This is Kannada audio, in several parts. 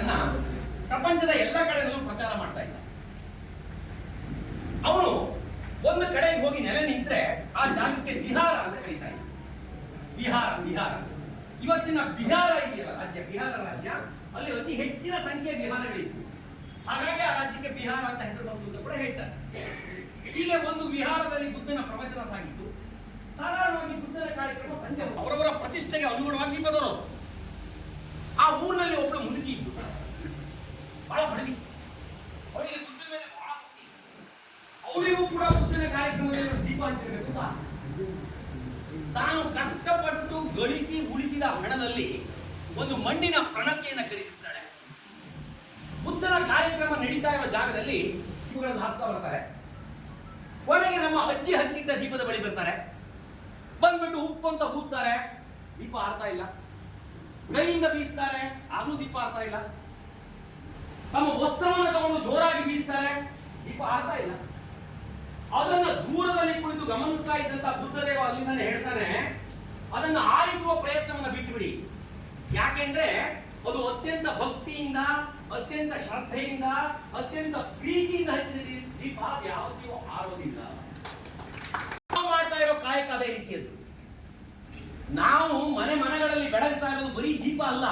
ನಾಯಕನನ್ನ ಪ್ರಪಂಚದ ಎಲ್ಲ ಕಡೆಯಲ್ಲೂ ಪ್ರಚಾರ ಮಾಡ್ತಾ ಇದ್ದ. ಅವನು ಒಂದು ಕಡೆಗೆ ಹೋಗಿ ನೆಲೆ ನಿಂತ್ರೆ ಆ ಜಾಗಕ್ಕೆ ಬಿಹಾರ ಅಂತ ಕರೀತಾ ಇದ್ದ. ಬಿಹಾರ ಇವತ್ತಿನ ಬಿಹಾರ ಇದೆಯಲ್ಲ ರಾಜ್ಯ, ಬಿಹಾರ ರಾಜ್ಯ, ಅಲ್ಲಿ ಅತಿ ಹೆಚ್ಚಿನ ಸಂಖ್ಯೆಯ ಬಿಹಾರಗಳಿತ್ತು. ಹಾಗಾಗಿ ಆ ರಾಜ್ಯಕ್ಕೆ ಬಿಹಾರ ಅಂತ ಹೆಸರು ಬಂತು ಅಂತ ಕೂಡ ಹೇಳ್ತಾರೆ. ಹೀಗೆ ಒಂದು ವಿಹಾರದಲ್ಲಿ ಬುದ್ಧನ ಪ್ರವಚನ ಸಾಗಿತ್ತು. ಸಾಧಾರಣವಾಗಿ ಬುದ್ಧನ ಕಾರ್ಯಕ್ರಮ ಸಂಜೆ ಅವರವರ ಪ್ರತಿಷ್ಠೆಗೆ ಅನುಗುಣವಾಗಿ ದೀಪ ತರೋದು. ಆ ಊರಿನಲ್ಲಿ ಒಬ್ಬಳು ಮುದುಕಿ ಇದ್ದು, ಬಹಳ ಬಡವಿ, ಅವರಿಗೆ ಬುದ್ಧನ ಮೇಲೆ ಬಹಳ ಭಕ್ತಿ. ಅವರಿಗೂ ಕೂಡ ಬುದ್ಧನ ಕಾರ್ಯಕ್ರಮದಲ್ಲಿ ದೀಪ ಹಂಚಬೇಕು ಅಂತ ಆಸೆ. ತಾನು ಕಷ್ಟಪಟ್ಟು ಗಳಿಸಿ ಉಳಿಸಿದ ಹಣದಲ್ಲಿ ಒಂದು ಮಣ್ಣಿನ ಪ್ರಣತಿಯನ್ನು ಖರೀದಿಸ್ತಾಳೆ. ಬುದ್ಧನ ಕಾರ್ಯಕ್ರಮ ನಡೀತಾ ಇರುವ ಜಾಗದಲ್ಲಿ ದೀಪಗಳನ್ನು ಹಾರಿಸ್ತಾ ಬರ್ತಾರೆ. ಕೊನೆಗೆ ನಮ್ಮ ಅಜ್ಜಿ ಹಚ್ಚಿಟ್ಟ ದೀಪದ ಬಳಿ ಬರ್ತಾರೆ. ಬಂದ್ಬಿಟ್ಟು ಉಪ್ಪು ಅಂತ ಊದ್ತಾರೆ, ದೀಪ ಆರ್ತಾ ಇಲ್ಲ. ಕೈಯಿಂದ ಬೀಸ್ತಾರೆ, ಆದ್ರೂ ದೀಪ ಆರ್ತಾ ಇಲ್ಲ. ತಮ್ಮ ವಸ್ತ್ರವನ್ನು ತಗೊಂಡು ಜೋರಾಗಿ ಬೀಸ್ತಾರೆ, ದೀಪ ಆರ್ತಾ ಇಲ್ಲ. ಅದನ್ನ ದೂರದಲ್ಲಿ ಕುಳಿತು ಗಮನಿಸ್ತಾ ಇದ್ದಂತ ಬುದ್ಧದೇವ ಅಲ್ಲಿಂದಾನೆ ಹೇಳ್ತಾನೆ, ಅದನ್ನು ಆರಿಸುವ ಪ್ರಯತ್ನವನ್ನ ಬಿಟ್ಟುಬಿಡಿ. ಯಾಕೆಂದ್ರೆ ಅದು ಅತ್ಯಂತ ಭಕ್ತಿಯಿಂದ, ಅತ್ಯಂತ ಶ್ರದ್ಧೆಯಿಂದ, ಅತ್ಯಂತ ಪ್ರೀತಿಯಿಂದ ಹಚ್ಚಿದ ದೀಪ ಯಾವತ್ತಿಗೂ ಆರೋದಿಲ್ಲ. ನಾವು ಮಾಡ್ತಾ ಇರೋ ಕಾಯಕ ಅದೇ ರೀತಿಯದ್ದು. ನಾವು ಮನೆಗಳಲ್ಲಿ ಬೆಳಗ್ತಾ ಇರೋದು ಬರೀ ದೀಪ ಅಲ್ಲ,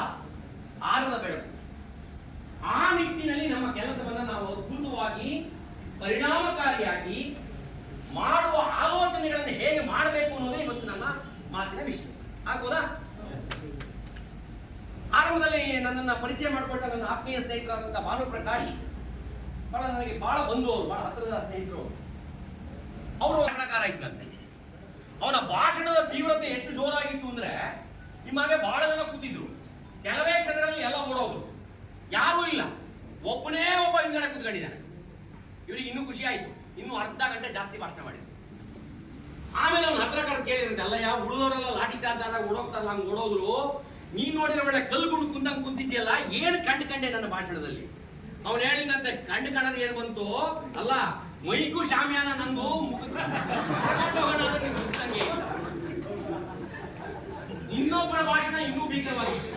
ಆರದ ಬೆಳಕು. ಆ ನಿಟ್ಟಿನಲ್ಲಿ ನಮ್ಮ ಕೆಲಸವನ್ನ ನಾವು ಅದ್ಭುತವಾಗಿ, ಪರಿಣಾಮಕಾರಿಯಾಗಿ ಮಾಡುವ ಆಲೋಚನೆಗಳನ್ನು ಹೇಗೆ ಮಾಡಬೇಕು ಅನ್ನೋದೇ ಇವತ್ತು ನನ್ನ ಮಾತಿನ ವಿಷಯ. ಆಗ್ಬೋದಾ? ಆರಂಭದಲ್ಲಿ ನನ್ನನ್ನ ಪರಿಚಯ ಮಾಡಿಕೊಟ್ಟ ನನ್ನ ಆತ್ಮೀಯ ಸ್ನೇಹಿತರಾದಂತಹ ಭಾನುಪ್ರಕಾಶ್ ನನಗೆ ಬಹಳ ಬಂಧುವರು, ಬಹಳ ಹತ್ತಿರದ ಸ್ನೇಹಿತರು. ಅವರು ಭಾಷಣಕಾರ ಇದ್ದಂತೆ. ಅವನ ಭಾಷಣದ ತೀವ್ರತೆ ಎಷ್ಟು ಜೋರಾಗಿತ್ತು ಅಂದ್ರೆ ನಿಮಗೆ ಬಹಳ ಜನ ಕೂತಿದ್ರು. ಕೆಲವೇ ಕ್ಷಣಗಳಲ್ಲಿ ಎಲ್ಲ ಓಡೋದು, ಯಾರೂ ಇಲ್ಲ, ಒಬ್ಬನೇ ಒಬ್ಬ ಹಿಂಗಡೆ ಕೂತ್ಕೊಂಡಿದ್ದಾನೆ. ಇವರಿಗೆ ಇನ್ನೂ ಖುಷಿ ಆಯ್ತು, ಇನ್ನೂ ಅರ್ಧ ಗಂಟೆ ಜಾಸ್ತಿ ಭಾಷಣ ಮಾಡಿದ್ರು. ಆಮೇಲೆ ಅವ್ನು ಹತ್ರ ಕಡೆ ಕೇಳಿದಂತೆ, ಅಲ್ಲ ಯಾವ ಉಳಿದವರೆಲ್ಲ ಲಾಠಿ ಚಾರ್ಜ್ ಆದಾಗ ಓಡೋಗ್ತಾರಲ್ಲ, ಹಂಗೆ ಓಡೋದ್ರು, ನೀನ್ ನೋಡಿದ್ರೆ ಒಳ್ಳೆ ಕಲ್ಗುಂಡು ಕುಂದಂಗ್ ಕುಂತಿದ್ಯಲ್ಲ, ಏನ್ ಕಂಡೆ ನನ್ನ ಭಾಷಣದಲ್ಲಿ? ಅವನು ಹೇಳಿದಂತೆ, ಕಂಡದು ಏನ್ ಬಂತು, ಅಲ್ಲ ಮೈಗೂ ಶಾಮಿಯಾನ ನಂದು ಇನ್ನೊಬ್ಬರ ಭಾಷಣ ಇನ್ನೂ ಭೀಕರವಾಗಿತ್ತು.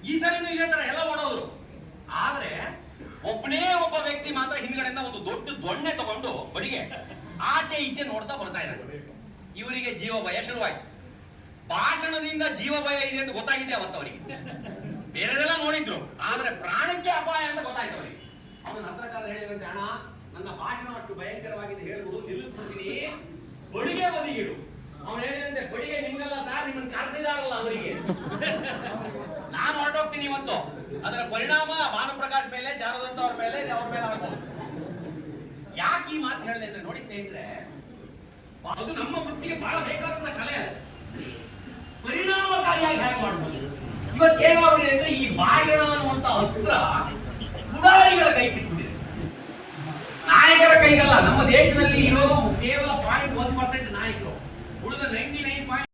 ಈ ಸರಿನೂ ಇದೇ ತರ ಎಲ್ಲ ಓಡೋದ್ರು. ಆದ್ರೆ ಒಬ್ಬನೇ ಒಬ್ಬ ವ್ಯಕ್ತಿ ಮಾತ್ರ ಹಿಂದ್ಗಡೆಯಿಂದ ಒಂದು ದೊಡ್ಡ ದೊಣ್ಣೆ ತಗೊಂಡು ಬಡಿಗೆ ಆಚೆ ಈಚೆ ನೋಡ್ತಾ ಬರ್ತಾ ಇದ್ದಾರೆ. ಇವರಿಗೆ ಜೀವ ಭಯ ಶುರುವಾಯ್ತು. ಭಾಷಣದಿಂದ ಜೀವ ಭಯ ಇದೆ ಅಂತ ಗೊತ್ತಾಗಿದೆ ಅವತ್ತು ಅವರಿಗೆ. ಬೇರೆದೆಲ್ಲ ನೋಡಿದ್ರು, ಆದ್ರೆ ಪ್ರಾಣಕ್ಕೆ ಅಪಾಯ ಅಂತ ಗೊತ್ತಾಯ್ತು ಅವರಿಗೆ. ಅವನ ಹತ್ರಕಾರ ಹೇಳಿದಂತೆ, ಅಣ್ಣ ನನ್ನ ಭಾಷಣ ಅಷ್ಟು ಭಯಂಕರವಾಗಿದೆ, ಹೇಳ್ಬಿಡು, ನಿಲ್ಲಿಸ್ಬಿಡ್ತೀನಿ, ಬಡಿಗೆ ಬದಿಗಿಡು. ಅವನು ಹೇಳಿದಂತೆ, ಬಡಿಗೆ ನಿಮ್ಗೆಲ್ಲ ಸಾರ್, ನಿಮ್ಮನ್ನು ಕರೆಸಿದಾರಲ್ಲ ಅವರಿಗೆ, ನಾನು ಹೊರಟೋಗ್ತೀನಿ ಇವತ್ತು. ಅದರ ಪರಿಣಾಮ ಭಾನುಪ್ರಕಾಶ್ ಮೇಲೆ, ಚಾರುದತ್ತ ಅವ್ರ ಮೇಲೆ ಆಗ್ಬೋದು. ಯಾಕೆ ಈ ಮಾತು ಹೇಳಿದೆ ಅಂದ್ರೆ, ನೋಡಿ ಸ್ನೇಹಿತರೆ, ಅದು ನಮ್ಮ ವೃತ್ತಿಗೆ ಬಹಳ ಬೇಕಾದಂತ ಕಲೆ. ಅದು ಪರಿಣಾಮಕಾರಿಯಾಗಿ ಹೇಗೆ ಮಾಡ್ಬೋದು. ಇವತ್ತೇನಾಗಿದೆ ಅಂದ್ರೆ, ಈ ಭಾಷಣ ಅನ್ನುವಂತ ಅಸ್ತ್ರ ಪುಡಾರಿಗಳ ಕೈ ಸಿಕ್ಕಿದೆ, ನಾಯಕರ ಕೈಗಲ್ಲ. ನಮ್ಮ ದೇಶದಲ್ಲಿ ಇರೋದು ಕೇವಲ